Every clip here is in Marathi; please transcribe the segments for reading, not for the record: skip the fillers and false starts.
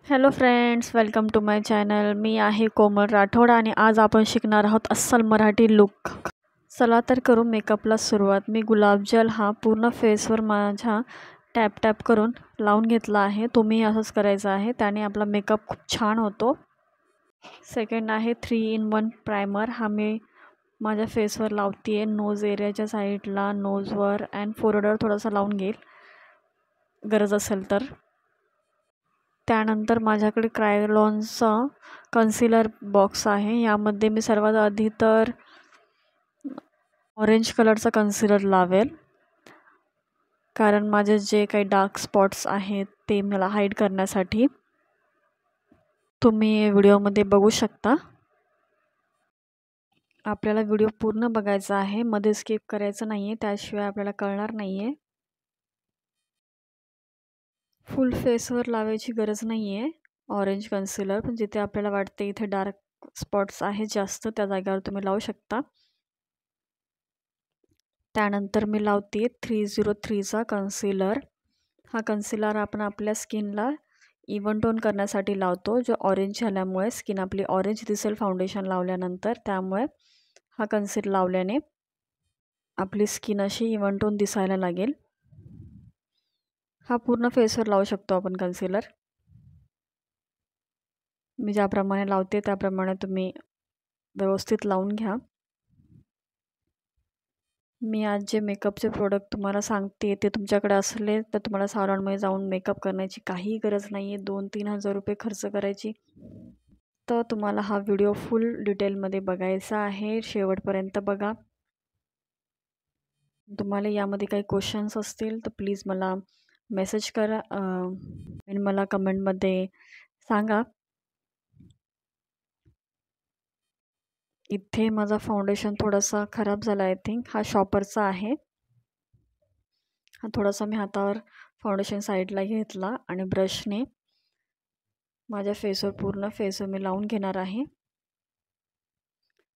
Hello friends, welcome to my channel. मी आहे कोमल राठोड आणि आज आपण शिकणार आहोत अस्सल मराठी लुक. चला तर करू मेकअपला सुरुवात. मी गुलाबजल हा पूर्ण फेसवर माझ्या टॅप टॅप करून लावून घेतला आहे. तुम्ही असंच करायचं आहे, त्याने आपला मेकअप खूप छान होतो. सेकंड आहे 3-in-1 प्रायमर. हा मी माझ्या फेसवर लावते आहे. नोज एरियाच्या साईडला, नोजवर अँड फोरहेडवर थोडासा लावून घेईल गरज असेल तर. त्यानंतर माझ्याकडे क्रायोलॉनचा कन्सिलर बॉक्स आहे. यामध्ये मी सर्वात आधी तर ऑरेंज कलरचा कन्सिलर लावेल, कारण माझे जे काही डार्क स्पॉट्स आहेत ते मला हाईड करण्यासाठी. तुम्ही व्हिडिओमध्ये बघू शकता. आपल्याला व्हिडिओ पूर्ण बघायचा आहे, मध्ये स्किप करायचं नाही आहे, त्याशिवाय आपल्याला कळणार नाही आहे. फुल फेसवर लावायची गरज नाही आहे ऑरेंज कन्सिलर, पण जिथे आपल्याला वाटते इथे डार्क स्पॉट्स आहेत जास्त, त्या जागेवर तुम्ही लावू शकता. त्यानंतर मी लावते 303चा कन्सिलर. हा कन्सिलर आपण आपल्या स्किनला इवन टोन करण्यासाठी लावतो. जो ऑरेंज झाल्यामुळे स्किन आपली ऑरेंज दिसेल फाउंडेशन लावल्यानंतर, त्यामुळे हा कन्सिलर लावल्याने आपली स्किन अशी इवन टोन दिसायला लागेल. हा पूर्ण फेसवर लावू शकतो आपण कन्सिलर. मी ज्याप्रमाणे लावते त्याप्रमाणे तुम्ही व्यवस्थित लावून घ्या. मी आज जे मेकअपचे प्रोडक्ट तुम्हाला सांगते ते तुमच्याकडे असले तर तुम्हाला सॅलॉनमध्ये जाऊन मेकअप करण्याची काही गरज नाही आहे. 2-3 हजार रुपये खर्च करायची. तर तुम्हाला हा व्हिडिओ फुल डिटेलमध्ये बघायचा आहे, शेवटपर्यंत बघा. तुम्हाला यामध्ये काही क्वेश्चन्स असतील तर प्लीज मला मेसेज करा आणि मला कमेंटमध्ये सांगा. इथे माझा फाउंडेशन थोडासा खराब झाला, आय थिंक हा शॉपरचा आहे. हा थोडासा मी हातावर फाउंडेशन साईडला घेतला आणि ब्रशने माझ्या फेसवर पूर्ण फेसवर मी लावून घेणार आहे.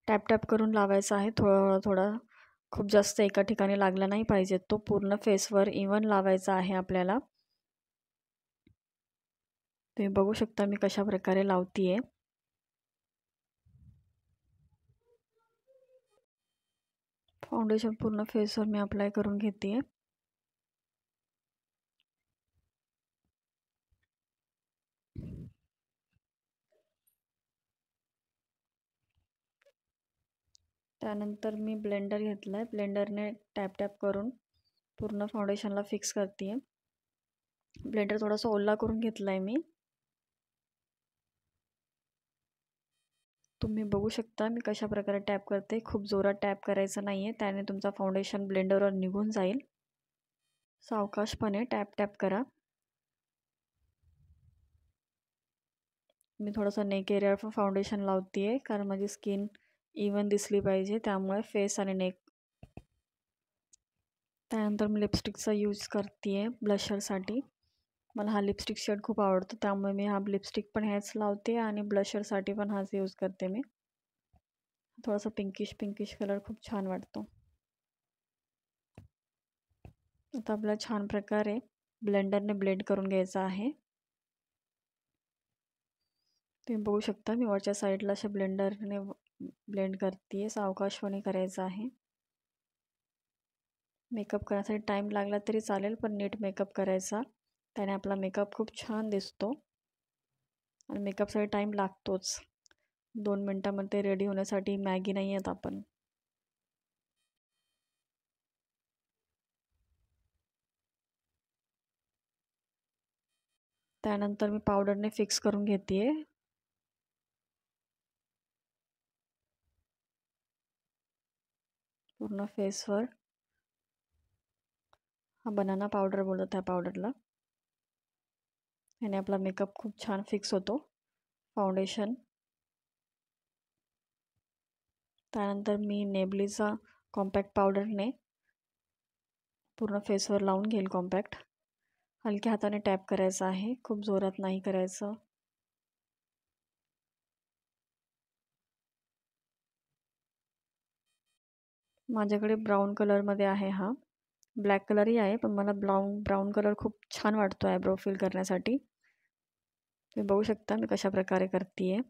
टॅप टॅप करून लावायचा आहे, थोडा थोडा, खूप जास्त एका ठिकाणी लागला नाही पाहिजे. तो पूर्ण फेसवर इवन लावायचा आहे आपल्याला. तुम्ही बघू शकता मी कशा प्रकारे लावतीये. फाउंडेशन पूर्ण फेसवर मी अप्लाय करून घेते. त्यानंतर मी ब्लेंडर घेतला आहे. ब्लेंडरने टॅप टॅप करून पूर्ण फाउंडेशनला फिक्स करते. ब्लेंडर थोडासा ओला करून घेतला आहे मी. तुम्ही बघू शकता मी कशा प्रकारे टॅप करते. खूप जोरात टॅप करायचं नाही आहे, त्याने तुमचा फाउंडेशन ब्लेंडरवर निघून जाईल. सावकाशपणे टॅप टॅप करा. मी थोडासा नेक एरियावर फाउंडेशन लावते आहे, कारण माझी स्किन इवन दिसली पाहिजे, त्यामुळे फेस आणि नेक. त्यानंतर मी लिपस्टिकचा यूज करते आहे ब्लशरसाठी. मला हा लिपस्टिक शेड खूप आवडतो, त्यामुळे मी हा लिपस्टिक पण ह्याच लावते आणि ब्लशरसाठी पण हाच यूज करते मी. थोडासा पिंकिश कलर खूप छान वाटतो. आता आपल्याला छान प्रकारे ब्लेंडरने ब्लेंड करून घ्यायचा आहे. तुम्ही बघू शकता मी वरच्या साईडला अशा ब्लेंडरने ब्लेंड करते. सावकाशपणे करायचं आहे. मेकअप करण्यासाठी टाईम लागला तरी चालेल, पण नीट मेकअप करायचा, त्याने आपला मेकअप खूप छान दिसतो. आणि मेकअपसाठी टाईम लागतोच. 2 मिनटामध्ये रेडी होण्यासाठी मॅगी नाही आहेत आपण. त्यानंतर मी पावडरने फिक्स करून घेते. पूर्ण फेसवर. हा बनाना पावडर बोलतो त्या पावडरला. याने आपला मेकअप खूप छान फिक्स होतो फाउंडेशन. त्यानंतर मी नेबलीचा कॉम्पॅक्ट पावडरने पूर्ण फेसवर लावून घेईल कॉम्पॅक्ट. हलक्या हाताने टॅप करायचं आहे, खूप जोरात नाही करायचं. माझ्याकडे ब्राऊन कलरमध्ये आहे हा. ब्लॅक कलरही आहे, पण मला ब्राऊन कलर खूप छान वाटतो आयब्रो फिल करण्यासाठी. तुम्ही बघू शकता मी कशा प्रकारे करते आहे.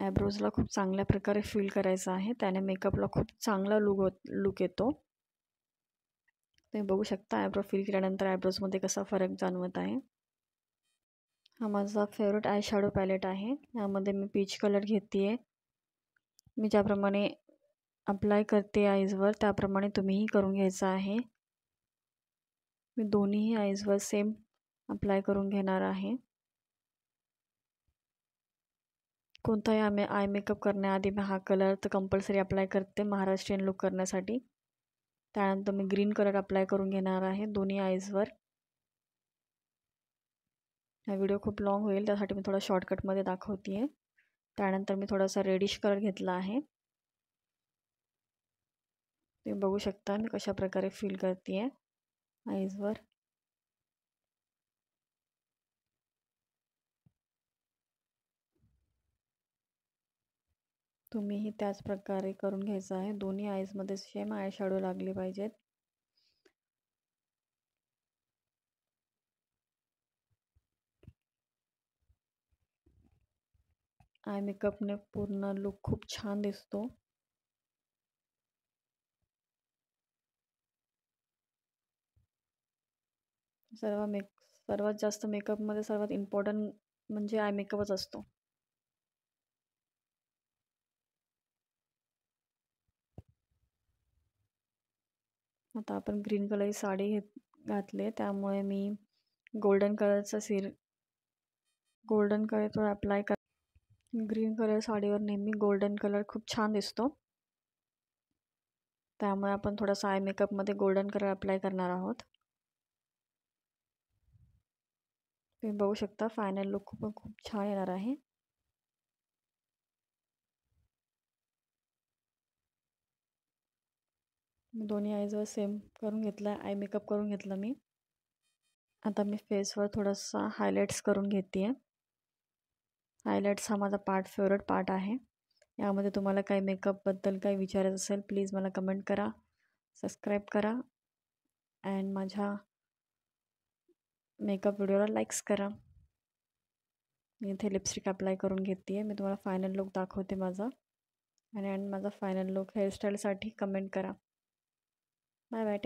ॲब्रोजला खूप चांगल्या प्रकारे फिल करायचं आहे. त्याने मेकअपला खूप चांगला लुक येतो. तुम्ही बघू शकता ॲब्रो फिल केल्यानंतर ॲब्रोजमध्ये कसा फरक जाणवत आहे. हा माझा फेवरेट आय शॅडो पॅलेट आहे. यामध्ये मी पीच कलर घेते आहे. मी ज्याप्रमाणे अप्लाय करते आईजवर त्याप्रमाणे तुम्हीही करून घ्यायचं आहे. मी दोन्हीही आईजवर सेम अप्लाय करून घेणार आहे. कोणताही आय मेकअप करण्याआधी मी हा कलर तर कंपल्सरी अप्लाय करते महाराष्ट्रीयन लुक करण्यासाठी. त्यानंतर मी ग्रीन कलर अप्लाय करून घेणार आहे दोन्ही आईजवर. हा व्हिडिओ खूप लाँग होईल त्यासाठी मी थोडा शॉर्टकटमध्ये दाखवते आहे. त्यानंतर मी थोडासा रेडिश कलर घेतला आहे. तुम्ही बघू शकता मी कशा प्रकारे फिल करते आहे आईजवर. तुम्हीही त्याच प्रकारे करून घ्यायचं आहे. दोन्ही आईजमध्ये सेम आय शॅडो लागले पाहिजेत. आय मेकअपने पूर्ण लुक खूप छान दिसतो. सर्वात जास्त मेकअपमध्ये सर्वात इम्पॉर्टंट म्हणजे आय मेकअपच असतो. आता आपण ग्रीन कलरची साडी घातली त्यामुळे मी गोल्डन कलर थोडा अप्लाय कर. ग्रीन कलर साडीवर नेहमी गोल्डन कलर खूप छान दिसतो. त्यामुळे आपण थोडासा आय मेकअपमध्ये गोल्डन कलर अप्लाय करणार आहोत. तुम्ही बघू शकता फायनल लुक खूप छान येणार आहे. मी दोन्ही आईजवर सेम करून घेतला आय मेकअप करून घेतला मी. आता मी फेसवर थोडासा हायलाइट्स करून घेते आहे. हायलाइट्स हा माझा फेवरेट पार्ट आहे. यामध्ये तुम्हाला काही मेकअपबद्दल काही विचारायचं असेल प्लीज मला कमेंट करा, सबस्क्राईब करा अँड माझ्या मेकअप व्हिडिओला लाईक्स करा. मी इथे लिपस्टिक अप्लाय करून घेते आहे. मी तुम्हाला फायनल लुक दाखवते माझा आणि माझा फायनल लुक हेअरस्टाईलसाठी कमेंट करा. Bye bye.